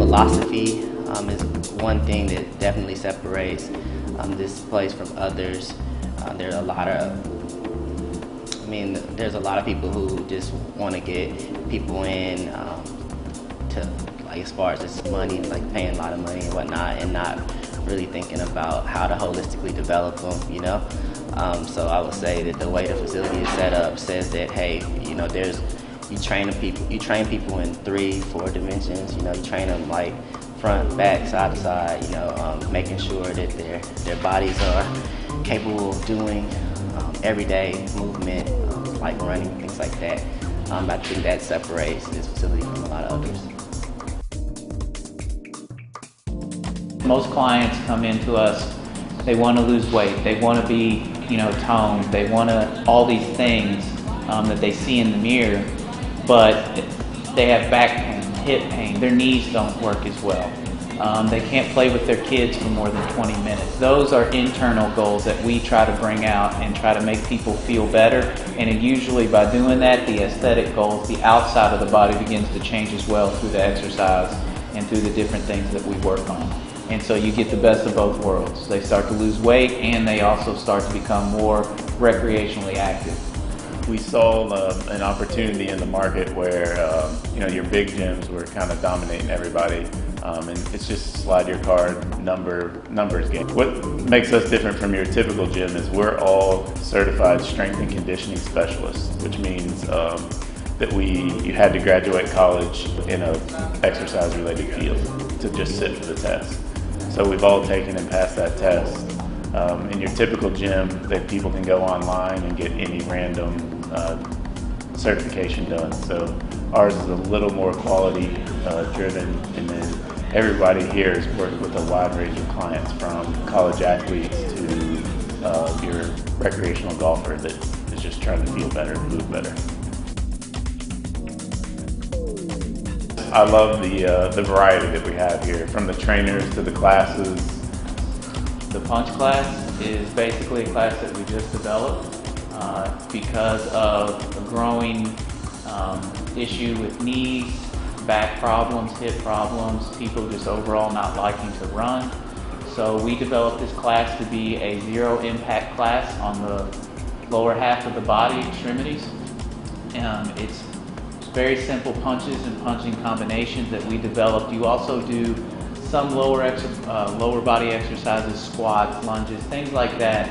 philosophy is one thing that definitely separates this place from others. There's a lot of there's a lot of people who just want to get people in to, like, as far as just money, like paying a lot of money and whatnot, and not really thinking about how to holistically develop them, you know? So I would say that the way the facility is set up says that, hey, you know, you train people in 3-4 dimensions, you know, you train them like front, back, side to side, you know, making sure that their bodies are capable of doing everyday movement, like running, things like that. I think that separates this facility from a lot of others. Most clients come into us, they want to lose weight, they want to be, you know, toned, they want to, all these things that they see in the mirror, but they have back pain, hip pain, their knees don't work as well. They can't play with their kids for more than 20 minutes. Those are internal goals that we try to bring out and try to make people feel better. And usually by doing that, the aesthetic goals, the outside of the body begins to change as well through the exercise and through the different things that we work on. And so you get the best of both worlds. They start to lose weight and they also start to become more recreationally active. We saw an opportunity in the market where you know, your big gyms were kind of dominating everybody, and it's just slide your card, numbers game. What makes us different from your typical gym is we're all certified strength and conditioning specialists, which means that you had to graduate college in an exercise-related field to just sit for the test. So we've all taken and passed that test. In your typical gym, that people can go online and get any random certification done. So ours is a little more quality driven, and then everybody here has worked with a wide range of clients, from college athletes to your recreational golfer that is just trying to feel better, move better. I love the variety that we have here, from the trainers to the classes. The punch class is basically a class that we just developed because of a growing issue with knees, back problems, hip problems, people just overall not liking to run. So we developed this class to be a zero impact class on the lower half of the body, extremities. It's very simple punches and punching combinations that we developed. You also do some lower body exercises, squats, lunges, things like that,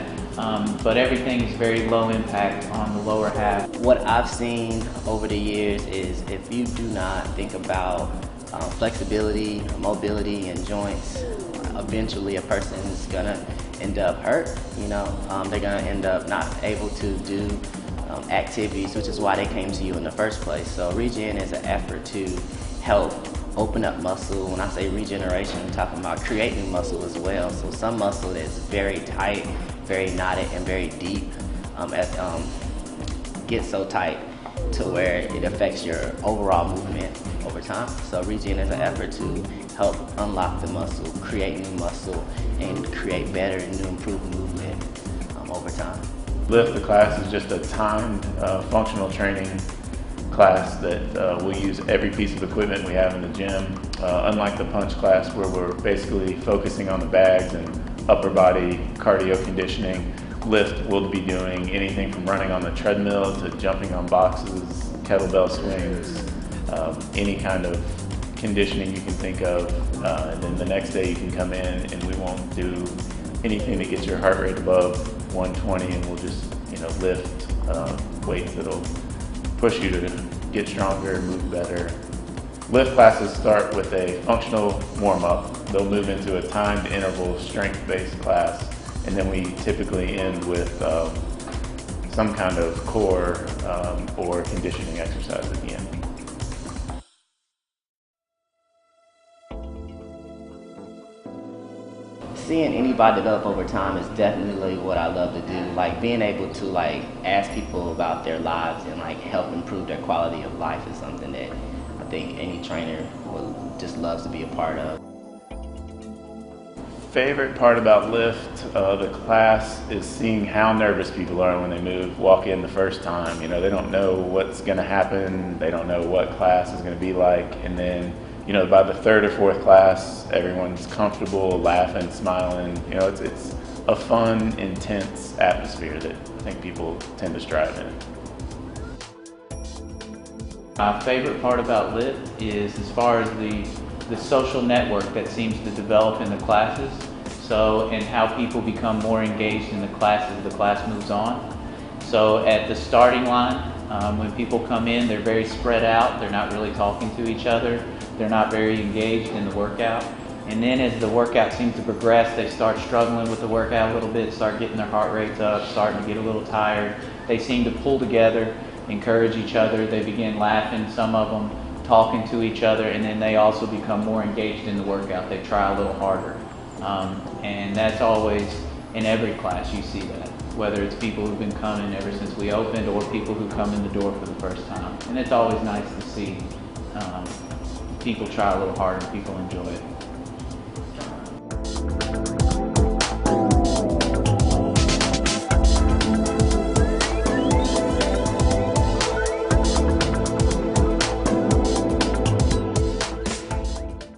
but everything is very low impact on the lower half. What I've seen over the years is, if you do not think about flexibility, mobility, and joints, eventually a person is gonna end up hurt. You know, they're gonna end up not able to do activities, which is why they came to you in the first place. So Regen is an effort to help open up muscle. When I say regeneration, I'm talking about creating muscle as well. So some muscle that's very tight, very knotted, and very deep gets so tight to where it affects your overall movement over time. So Regen is an effort to help unlock the muscle, create new muscle, and create better and new improved movement over time. Lift, the class, is just a timed functional training class that we'll use every piece of equipment we have in the gym. Unlike the punch class, where we're basically focusing on the bags and upper body cardio conditioning, Lift will be doing anything from running on the treadmill to jumping on boxes, kettlebell swings, any kind of conditioning you can think of. And then the next day you can come in and we won't do anything that gets your heart rate above 120, and we'll just, you know, lift weights that'll push you to get stronger, move better. Lift classes start with a functional warm-up. They'll move into a timed interval strength-based class, and then we typically end with some kind of core or conditioning exercise at the end. Seeing anybody develop over time is definitely what I love to do. Like, being able to like ask people about their lives and like help improve their quality of life is something that I think any trainer just loves to be a part of. Favorite part about Lift, the class, is seeing how nervous people are when they walk in the first time. You know, they don't know what's going to happen. They don't know what class is going to be like. And then you know, by the third or fourth class, everyone's comfortable, laughing, smiling. You know, it's a fun, intense atmosphere that I think people tend to strive in. My favorite part about LIT is as far as the social network that seems to develop in the classes, and how people become more engaged in the class as the class moves on. So at the starting line, when people come in, they're very spread out, they're not really talking to each other, they're not very engaged in the workout. And then as the workout seems to progress, they start struggling with the workout a little bit, start getting their heart rates up, starting to get a little tired. They seem to pull together, encourage each other, they begin laughing, some of them talking to each other, and then they also become more engaged in the workout. They try a little harder. And that's always, in every class you see that, whether it's people who've been coming ever since we opened or people who come in the door for the first time. And it's always nice to see people try a little harder, people enjoy it.